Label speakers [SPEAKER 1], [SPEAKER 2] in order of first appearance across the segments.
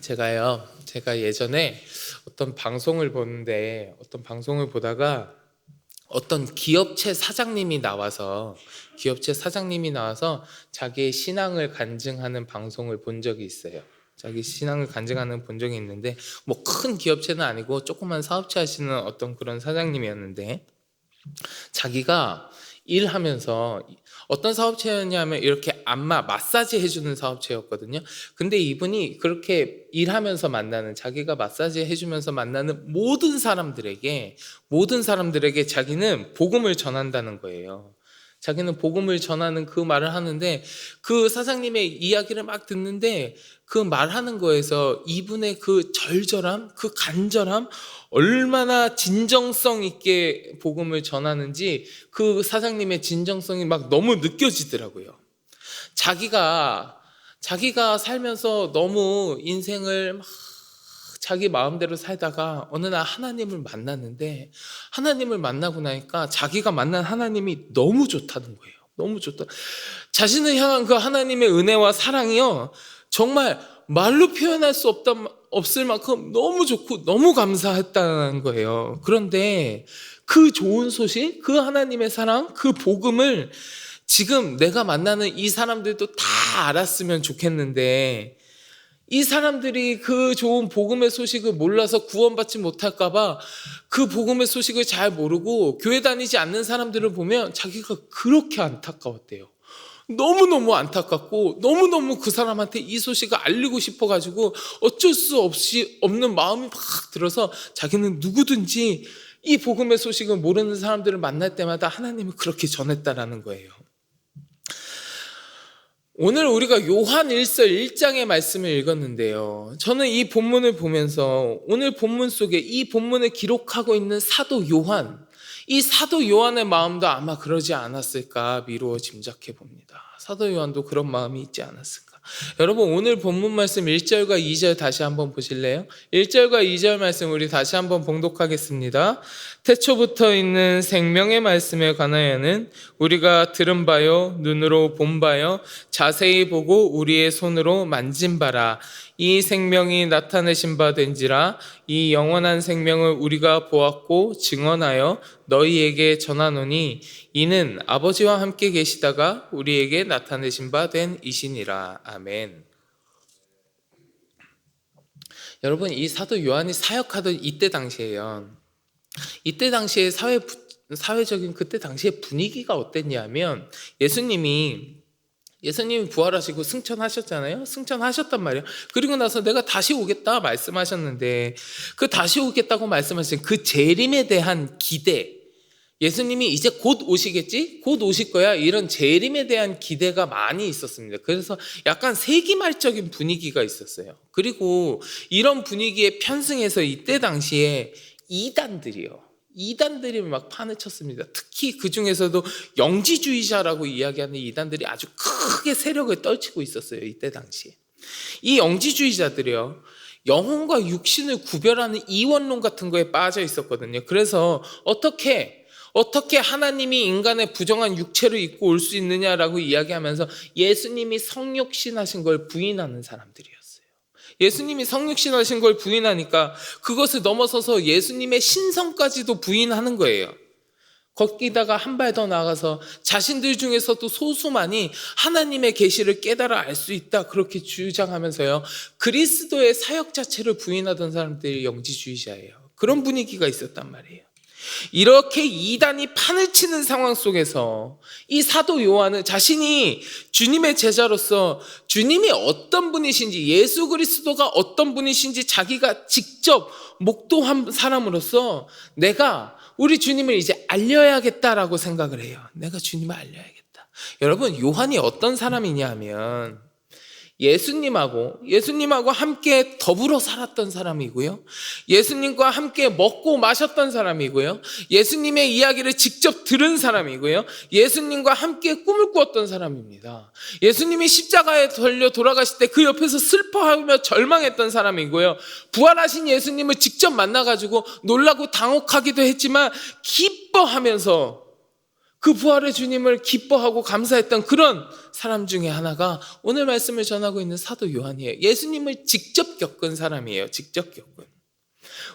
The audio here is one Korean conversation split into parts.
[SPEAKER 1] 제가 예전에 어떤 방송을 보다가 어떤 기업체 사장님이 나와서 자기의 신앙을 간증하는 방송을 본 적이 있어요. 자기 신앙을 간증하는 본 적이 있는데, 뭐 큰 기업체는 아니고 조그만 사업체 하시는 어떤 그런 사장님이었는데, 자기가 일하면서, 어떤 사업체였냐면 이렇게 안마 마사지 해주는 사업체였거든요. 근데 이분이 그렇게 일하면서 만나는, 자기가 마사지 해주면서 만나는 모든 사람들에게 자기는 복음을 전한다는 거예요. 자기는 복음을 전하는 그 말을 하는데, 그 사장님의 이야기를 막 듣는데, 그 말하는 거에서 이분의 그 절절함, 그 간절함, 얼마나 진정성 있게 복음을 전하는지 그 사장님의 진정성이 막 너무 느껴지더라고요. 자기가 살면서 너무 인생을 막 자기 마음대로 살다가 어느 날 하나님을 만났는데, 하나님을 만나고 나니까 자기가 만난 하나님이 너무 좋다는 거예요. 너무 좋다. 자신을 향한 그 하나님의 은혜와 사랑이요, 정말 말로 표현할 수 없을 만큼 너무 좋고 너무 감사했다는 거예요. 그런데 그 좋은 소식, 그 하나님의 사랑, 그 복음을 지금 내가 만나는 이 사람들도 다 알았으면 좋겠는데, 이 사람들이 그 좋은 복음의 소식을 몰라서 구원받지 못할까 봐 그 복음의 소식을 잘 모르고 교회 다니지 않는 사람들을 보면 자기가 그렇게 안타까웠대요. 너무너무 안타깝고 너무너무 그 사람한테 이 소식을 알리고 싶어가지고 어쩔 수 없는 마음이 막 들어서 자기는 누구든지 이 복음의 소식을 모르는 사람들을 만날 때마다 하나님을 그렇게 전했다라는 거예요. 오늘 우리가 요한 1서 1장의 말씀을 읽었는데요, 저는 이 본문을 보면서 오늘 본문 속에 이 본문을 기록하고 있는 사도 요한, 이 사도 요한의 마음도 아마 그러지 않았을까 미루어 짐작해 봅니다. 사도 요한도 그런 마음이 있지 않았을까. 여러분, 오늘 본문 말씀 1절과 2절 다시 한번 보실래요? 1절과 2절 말씀 우리 다시 한번 봉독하겠습니다. 태초부터 있는 생명의 말씀에 관하여는 우리가 들은 바요, 눈으로 본 바요, 자세히 보고 우리의 손으로 만진 바라. 이 생명이 나타내신 바 된지라. 이 영원한 생명을 우리가 보았고 증언하여 너희에게 전하노니 이는 아버지와 함께 계시다가 우리에게 나타내신 바 된 이시니라. 아멘. 여러분, 이 사도 요한이 사역하던 이때 당시에요, 이때 당시에 사회적인 그때 당시의 분위기가 어땠냐면, 예수님이 부활하시고 승천하셨잖아요. 승천하셨단 말이에요. 그리고 나서 내가 다시 오겠다 말씀하셨는데, 그 다시 오겠다고 말씀하신 그 재림에 대한 기대, 예수님이 이제 곧 오시겠지? 곧 오실 거야. 이런 재림에 대한 기대가 많이 있었습니다. 그래서 약간 세기말적인 분위기가 있었어요. 그리고 이런 분위기에 편승해서 이때 당시에 이단들이 막 판을 쳤습니다. 특히 그 중에서도 영지주의자라고 이야기하는 이단들이 아주 크게 세력을 떨치고 있었어요. 이때 당시에. 이 영지주의자들이요, 영혼과 육신을 구별하는 이원론 같은 거에 빠져 있었거든요. 그래서 어떻게 하나님이 인간의 부정한 육체를 입고 올 수 있느냐라고 이야기하면서 예수님이 성육신하신 걸 부인하는 사람들이었어요. 예수님이 성육신하신 걸 부인하니까 그것을 넘어서서 예수님의 신성까지도 부인하는 거예요. 거기다가 한 발 더 나아가서 자신들 중에서도 소수만이 하나님의 계시를 깨달아 알 수 있다, 그렇게 주장하면서요, 그리스도의 사역 자체를 부인하던 사람들이 영지주의자예요. 그런 분위기가 있었단 말이에요. 이렇게 이단이 판을 치는 상황 속에서 이 사도 요한은 자신이 주님의 제자로서 주님이 어떤 분이신지, 예수 그리스도가 어떤 분이신지 자기가 직접 목도한 사람으로서 내가 우리 주님을 이제 알려야겠다라고 생각을 해요. 내가 주님을 알려야겠다. 여러분, 요한이 어떤 사람이냐 하면 예수님하고 함께 더불어 살았던 사람이고요, 예수님과 함께 먹고 마셨던 사람이고요, 예수님의 이야기를 직접 들은 사람이고요, 예수님과 함께 꿈을 꾸었던 사람입니다. 예수님이 십자가에 걸려 돌아가실 때 그 옆에서 슬퍼하며 절망했던 사람이고요, 부활하신 예수님을 직접 만나가지고 놀라고 당혹하기도 했지만 기뻐하면서 그 부활의 주님을 기뻐하고 감사했던 그런 사람 중에 하나가 오늘 말씀을 전하고 있는 사도 요한이에요. 예수님을 직접 겪은 사람이에요. 직접 겪은.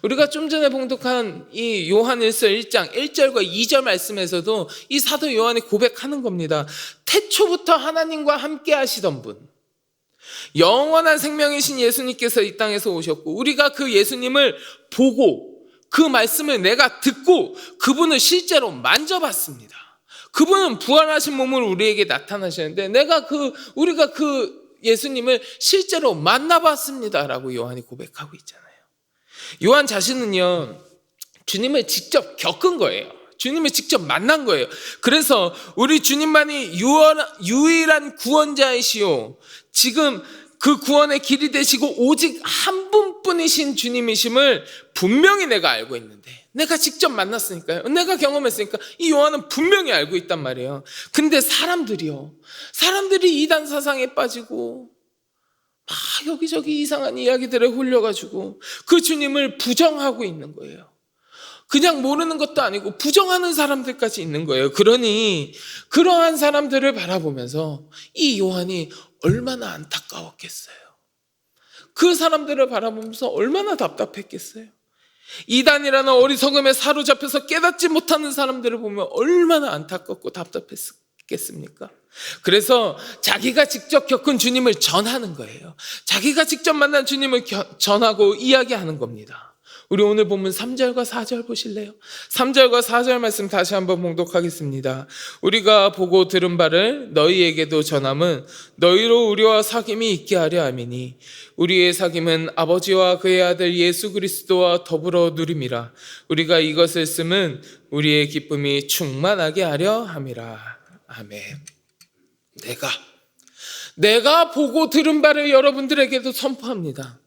[SPEAKER 1] 우리가 좀 전에 봉독한 이 요한일서 1장 1절과 2절 말씀에서도 이 사도 요한이 고백하는 겁니다. 태초부터 하나님과 함께 하시던 분, 영원한 생명이신 예수님께서 이 땅에서 오셨고, 우리가 그 예수님을 보고 그 말씀을 내가 듣고 그분을 실제로 만져봤습니다. 그분은 부활하신 몸으로 우리에게 나타나시는데 우리가 그 예수님을 실제로 만나봤습니다라고 요한이 고백하고 있잖아요. 요한 자신은요, 주님을 직접 겪은 거예요. 주님을 직접 만난 거예요. 그래서 우리 주님만이 유일한 구원자이시오, 지금 그 구원의 길이 되시고 오직 한 분뿐이신 주님이심을 분명히 내가 알고 있는데, 내가 직접 만났으니까요, 내가 경험했으니까 이 요한은 분명히 알고 있단 말이에요. 근데 사람들이 이단 사상에 빠지고 막 여기저기 이상한 이야기들에 홀려가지고 그 주님을 부정하고 있는 거예요. 그냥 모르는 것도 아니고 부정하는 사람들까지 있는 거예요. 그러니 그러한 사람들을 바라보면서 이 요한이 얼마나 안타까웠겠어요. 그 사람들을 바라보면서 얼마나 답답했겠어요. 이단이라는 어리석음에 사로잡혀서 깨닫지 못하는 사람들을 보면 얼마나 안타깝고 답답했겠습니까? 그래서 자기가 직접 겪은 주님을 전하는 거예요. 자기가 직접 만난 주님을 전하고 이야기하는 겁니다. 우리 오늘 본문 3절과 4절 보실래요? 3절과 4절 말씀 다시 한번 봉독하겠습니다. 우리가 보고 들은 바를 너희에게도 전함은 너희로 우리와 사귐이 있게 하려 함이니 우리의 사귐은 아버지와 그의 아들 예수 그리스도와 더불어 누림이라. 우리가 이것을 쓰면 우리의 기쁨이 충만하게 하려 함이라. 아멘. 내가 보고 들은 바를 여러분들에게도 선포합니다.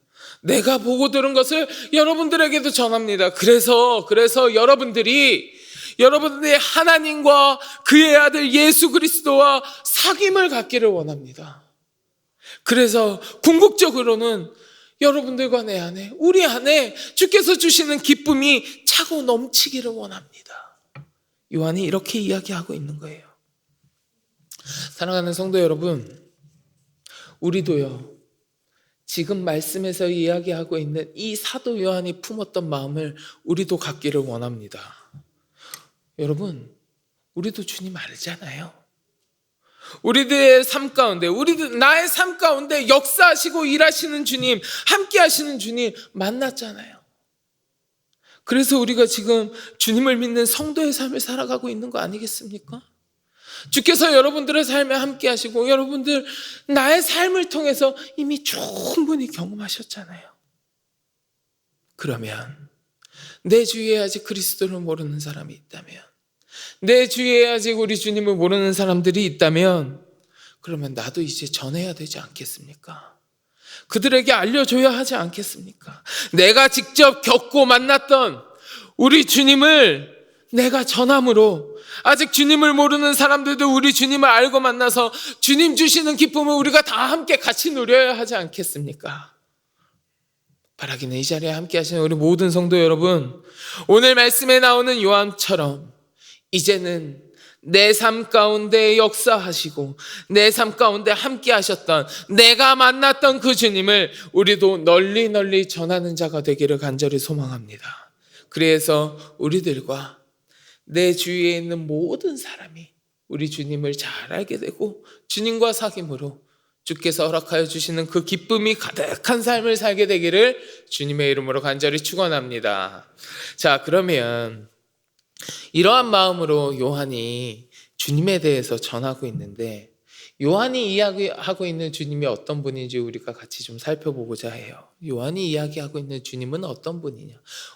[SPEAKER 1] 내가 보고 들은 것을 여러분들에게도 전합니다. 그래서 여러분들이 하나님과 그의 아들 예수 그리스도와 사귐을 갖기를 원합니다. 그래서 궁극적으로는 여러분들과 내 안에, 우리 안에 주께서 주시는 기쁨이 차고 넘치기를 원합니다. 요한이 이렇게 이야기하고 있는 거예요. 사랑하는 성도 여러분, 우리도요, 지금 말씀에서 이야기하고 있는 이 사도 요한이 품었던 마음을 우리도 갖기를 원합니다. 여러분, 우리도 주님 알잖아요. 우리들의 삶 가운데, 나의 삶 가운데 역사하시고 일하시는 주님, 함께 하시는 주님 만났잖아요. 그래서 우리가 지금 주님을 믿는 성도의 삶을 살아가고 있는 거 아니겠습니까? 주께서 여러분들의 삶에 함께 하시고 여러분들 나의 삶을 통해서 이미 충분히 경험하셨잖아요. 그러면 내 주위에 아직 그리스도를 모르는 사람이 있다면, 내 주위에 아직 우리 주님을 모르는 사람들이 있다면, 그러면 나도 이제 전해야 되지 않겠습니까? 그들에게 알려줘야 하지 않겠습니까? 내가 직접 겪고 만났던 우리 주님을 내가 전함으로 아직 주님을 모르는 사람들도 우리 주님을 알고 만나서 주님 주시는 기쁨을 우리가 다 함께 같이 누려야 하지 않겠습니까? 바라기는 이 자리에 함께 하시는 우리 모든 성도 여러분, 오늘 말씀에 나오는 요한처럼 이제는 내 삶 가운데 역사하시고 내 삶 가운데 함께 하셨던, 내가 만났던 그 주님을 우리도 널리 전하는 자가 되기를 간절히 소망합니다. 그래서 우리들과 내 주위에 있는 모든 사람이 우리 주님을 잘 알게 되고 주님과 사귐으로 주께서 허락하여 주시는 그 기쁨이 가득한 삶을 살게 되기를 주님의 이름으로 간절히 축원합니다. 자, 그러면 이러한 마음으로 요한이 주님에 대해서 전하고 있는데, 요한이 이야기하고 있는 주님이 어떤 분인지 우리가 같이 좀 살펴보고자 해요. 요한이 이야기하고 있는 주님은 어떤 분이냐?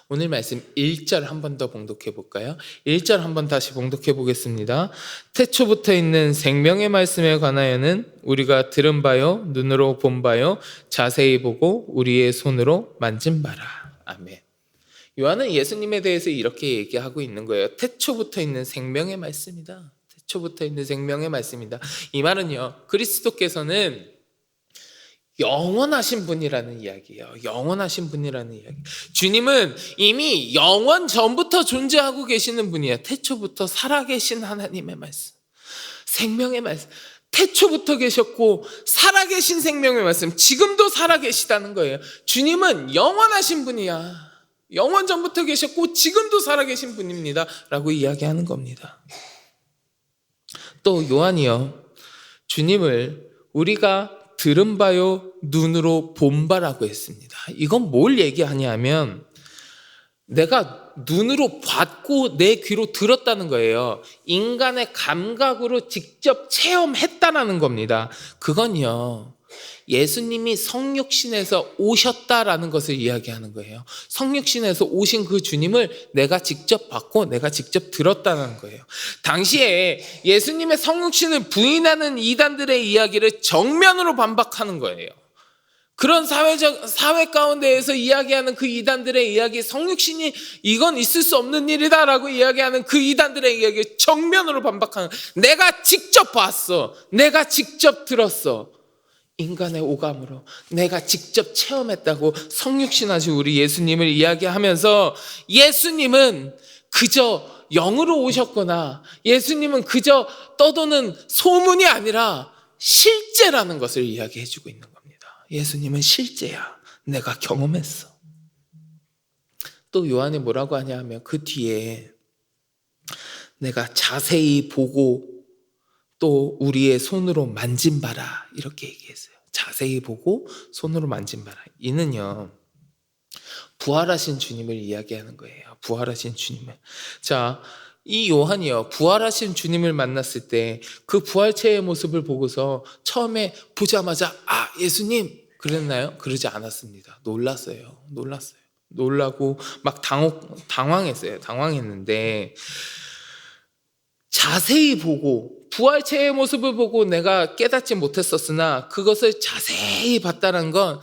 [SPEAKER 1] 오늘 말씀 1절 한 번 더 봉독해 볼까요? 1절 한 번 다시 봉독해 보겠습니다. 태초부터 있는 생명의 말씀에 관하여는 우리가 들은 바요, 눈으로 본 바요, 자세히 보고 우리의 손으로 만진 바라. 아멘. 요한은 예수님에 대해서 이렇게 얘기하고 있는 거예요. 태초부터 있는 생명의 말씀이다. 태초부터 있는 생명의 말씀이다. 이 말은요, 그리스도께서는 영원하신 분이라는 이야기예요. 영원하신 분이라는 이야기. 주님은 이미 영원 전부터 존재하고 계시는 분이에요. 태초부터 살아계신 하나님의 말씀, 생명의 말씀. 태초부터 계셨고 살아계신 생명의 말씀, 지금도 살아계시다는 거예요. 주님은 영원하신 분이야. 영원 전부터 계셨고 지금도 살아계신 분입니다 라고 이야기하는 겁니다. 또 요한이요, 주님을 우리가 들은 바요 눈으로 본 바라고 했습니다. 이건 뭘 얘기하냐면 내가 눈으로 봤고 내 귀로 들었다는 거예요. 인간의 감각으로 직접 체험했다라는 겁니다. 그건요, 예수님이 성육신에서 오셨다라는 것을 이야기하는 거예요. 성육신에서 오신 그 주님을 내가 직접 봤고 내가 직접 들었다는 거예요. 당시에 예수님의 성육신을 부인하는 이단들의 이야기를 정면으로 반박하는 거예요. 그런 사회 가운데에서 이야기하는 그 이단들의 이야기, 성육신이 이건 있을 수 없는 일이다라고 이야기하는 그 이단들의 이야기 정면으로 반박하는, 내가 직접 봤어, 내가 직접 들었어, 인간의 오감으로 내가 직접 체험했다고 성육신하신 우리 예수님을 이야기하면서, 예수님은 그저 영으로 오셨거나 예수님은 그저 떠도는 소문이 아니라 실제라는 것을 이야기해 주고 있는 겁니다. 예수님은 실제야. 내가 경험했어. 또 요한이 뭐라고 하냐 하면 그 뒤에 내가 자세히 보고 또 우리의 손으로 만진 바라, 이렇게 얘기했어요. 자세히 보고 손으로 만진 바라. 이는요, 부활하신 주님을 이야기하는 거예요. 부활하신 주님을. 자, 이 요한이요, 부활하신 주님을 만났을 때 그 부활체의 모습을 보고서 처음에 보자마자 아, 예수님 그랬나요? 그러지 않았습니다. 놀라고 막 당황했어요. 당황했는데 자세히 보고 부활체의 모습을 보고 내가 깨닫지 못했었으나 그것을 자세히 봤다는 건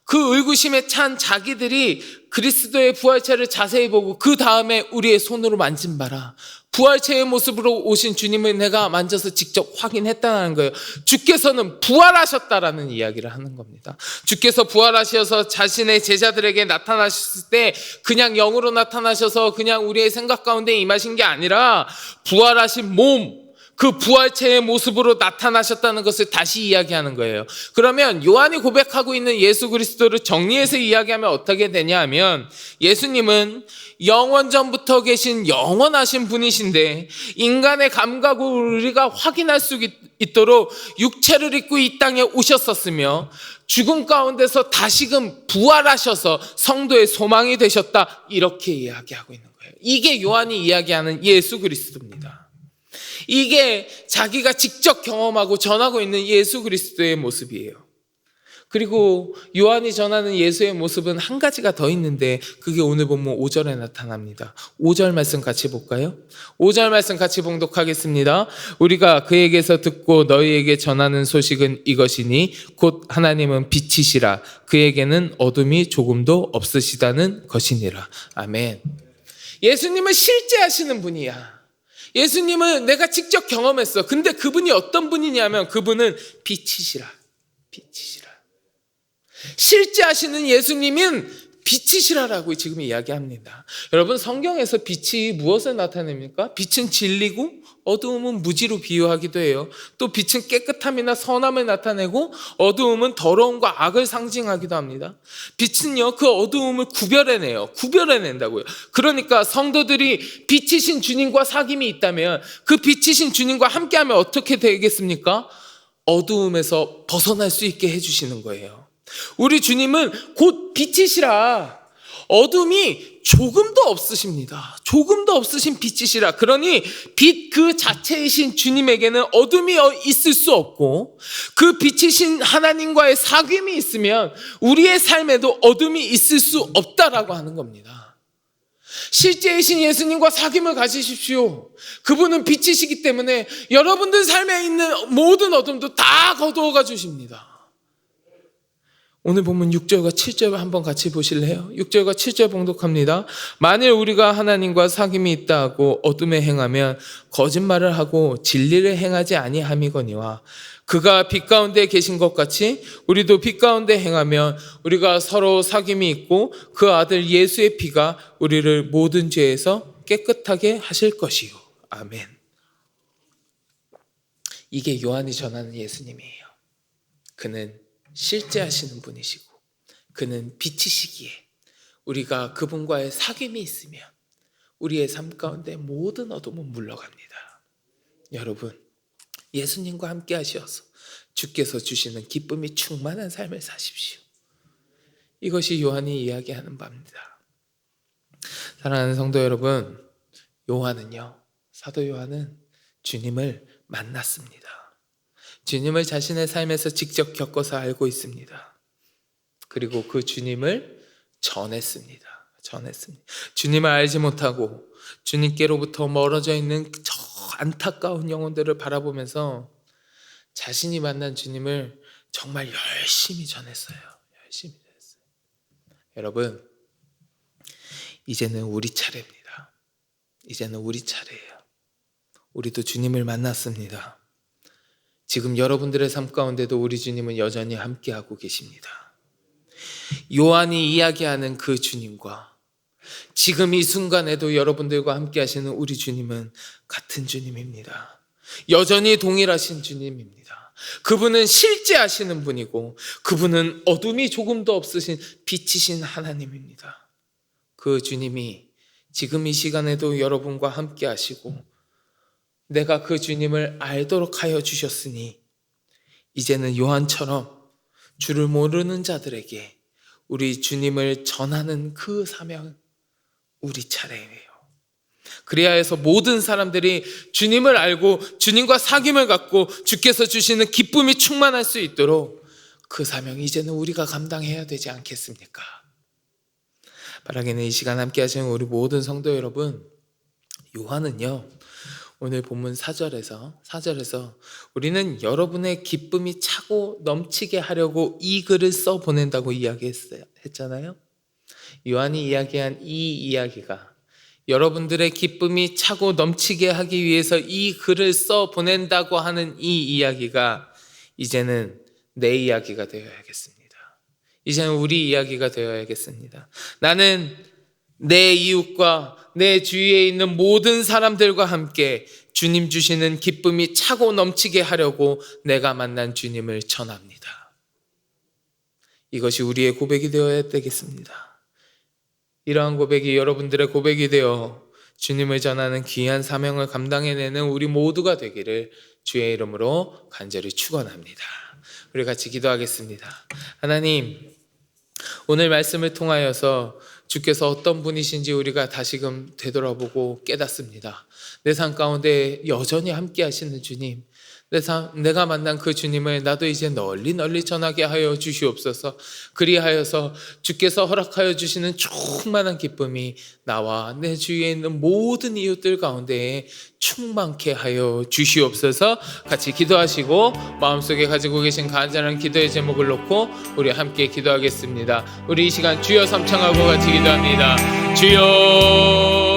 [SPEAKER 1] 그 의구심에 찬 자기들이 그리스도의 부활체를 자세히 보고 그 다음에 우리의 손으로 만진 바라, 부활체의 모습으로 오신 주님을 내가 만져서 직접 확인했다는 거예요. 주께서는 부활하셨다라는 이야기를 하는 겁니다. 주께서 부활하셔서 자신의 제자들에게 나타나셨을 때 그냥 영으로 나타나셔서 그냥 우리의 생각 가운데 임하신 게 아니라 부활하신 몸, 그 부활체의 모습으로 나타나셨다는 것을 다시 이야기하는 거예요. 그러면 요한이 고백하고 있는 예수 그리스도를 정리해서 이야기하면 어떻게 되냐 하면, 예수님은 영원 전부터 계신 영원하신 분이신데 인간의 감각으로 우리가 확인할 수 있도록 육체를 입고 이 땅에 오셨었으며 죽음 가운데서 다시금 부활하셔서 성도의 소망이 되셨다, 이렇게 이야기하고 있는 거예요. 이게 요한이 이야기하는 예수 그리스도입니다. 이게 자기가 직접 경험하고 전하고 있는 예수 그리스도의 모습이에요. 그리고 요한이 전하는 예수의 모습은 한 가지가 더 있는데 그게 오늘 본문 5절에 나타납니다. 5절 말씀 같이 볼까요? 5절 말씀 같이 봉독하겠습니다. 우리가 그에게서 듣고 너희에게 전하는 소식은 이것이니 곧 하나님은 빛이시라, 그에게는 어둠이 조금도 없으시다는 것이니라. 아멘. 예수님은 실제 하시는 분이야. 예수님은 내가 직접 경험했어. 근데 그분이 어떤 분이냐면 그분은 빛이시라. 실제 하시는 예수님은 빛이시라라고 지금 이야기합니다. 여러분, 성경에서 빛이 무엇을 나타냅니까? 빛은 진리고 어두움은 무지로 비유하기도 해요. 또 빛은 깨끗함이나 선함을 나타내고 어두움은 더러움과 악을 상징하기도 합니다. 빛은요, 그 어두움을 구별해낸다고요. 그러니까 성도들이 빛이신 주님과 사귐이 있다면 그 빛이신 주님과 함께하면 어떻게 되겠습니까? 어두움에서 벗어날 수 있게 해주시는 거예요. 우리 주님은 곧 빛이시라. 어둠이 조금도 없으십니다. 조금도 없으신 빛이시라. 그러니 빛 그 자체이신 주님에게는 어둠이 있을 수 없고, 그 빛이신 하나님과의 사귐이 있으면 우리의 삶에도 어둠이 있을 수 없다라고 하는 겁니다. 실제이신 예수님과 사귐을 가지십시오. 그분은 빛이시기 때문에 여러분들 삶에 있는 모든 어둠도 다 거두어가 주십니다. 오늘 본문 6절과 7절 한번 같이 보실래요? 6절과 7절 봉독합니다. 만일 우리가 하나님과 사귐이 있다 하고 어둠에 행하면 거짓말을 하고 진리를 행하지 아니함이거니와 그가 빛 가운데 계신 것 같이 우리도 빛 가운데 행하면 우리가 서로 사귐이 있고 그 아들 예수의 피가 우리를 모든 죄에서 깨끗하게 하실 것이요. 아멘. 이게 요한이 전하는 예수님이에요. 그는 실제 하시는 분이시고 그는 빛이시기에 우리가 그분과의 사귐이 있으면 우리의 삶 가운데 모든 어둠은 물러갑니다. 여러분, 예수님과 함께 하셔서 주께서 주시는 기쁨이 충만한 삶을 사십시오. 이것이 요한이 이야기하는 바입니다. 사랑하는 성도 여러분, 사도 요한은 주님을 만났습니다. 주님을 자신의 삶에서 직접 겪어서 알고 있습니다. 그리고 그 주님을 전했습니다. 주님을 알지 못하고 주님께로부터 멀어져 있는 저 안타까운 영혼들을 바라보면서 자신이 만난 주님을 정말 열심히 전했어요. 여러분, 이제는 우리 차례입니다. 이제는 우리 차례예요. 우리도 주님을 만났습니다. 지금 여러분들의 삶 가운데도 우리 주님은 여전히 함께하고 계십니다. 요한이 이야기하는 그 주님과 지금 이 순간에도 여러분들과 함께 하시는 우리 주님은 같은 주님입니다. 여전히 동일하신 주님입니다. 그분은 실제 하시는 분이고 그분은 어둠이 조금도 없으신 빛이신 하나님입니다. 그 주님이 지금 이 시간에도 여러분과 함께 하시고 내가 그 주님을 알도록 하여 주셨으니 이제는 요한처럼 주를 모르는 자들에게 우리 주님을 전하는 그 사명은 우리 차례예요. 그래야 해서 모든 사람들이 주님을 알고 주님과 사귐을 갖고 주께서 주시는 기쁨이 충만할 수 있도록 그 사명 이제는 우리가 감당해야 되지 않겠습니까? 바라기는 이 시간 함께 하시는 우리 모든 성도 여러분, 요한은요 오늘 본문 4절에서 우리는 여러분의 기쁨이 차고 넘치게 하려고 이 글을 써 보낸다고 이야기했잖아요. 요한이 이야기한 이 이야기가 여러분들의 기쁨이 차고 넘치게 하기 위해서 이 글을 써 보낸다고 하는 이 이야기가 이제는 내 이야기가 되어야겠습니다. 이제는 우리 이야기가 되어야겠습니다. 나는 내 이웃과 내 주위에 있는 모든 사람들과 함께 주님 주시는 기쁨이 차고 넘치게 하려고 내가 만난 주님을 전합니다. 이것이 우리의 고백이 되어야 되겠습니다. 이러한 고백이 여러분들의 고백이 되어 주님을 전하는 귀한 사명을 감당해내는 우리 모두가 되기를 주의 이름으로 간절히 축원합니다. 우리 같이 기도하겠습니다. 하나님, 오늘 말씀을 통하여서 주께서 어떤 분이신지 우리가 다시금 되돌아보고 깨닫습니다. 내 삶 가운데 여전히 함께 하시는 주님, 내가 만난 그 주님을 나도 이제 널리 전하게 하여 주시옵소서. 그리하여서 주께서 허락하여 주시는 충만한 기쁨이 나와 내 주위에 있는 모든 이웃들 가운데 충만케 하여 주시옵소서. 같이 기도하시고 마음속에 가지고 계신 간절한 기도의 제목을 놓고 우리 함께 기도하겠습니다. 우리 이 시간 주여 삼창하고 같이 기도합니다. 주여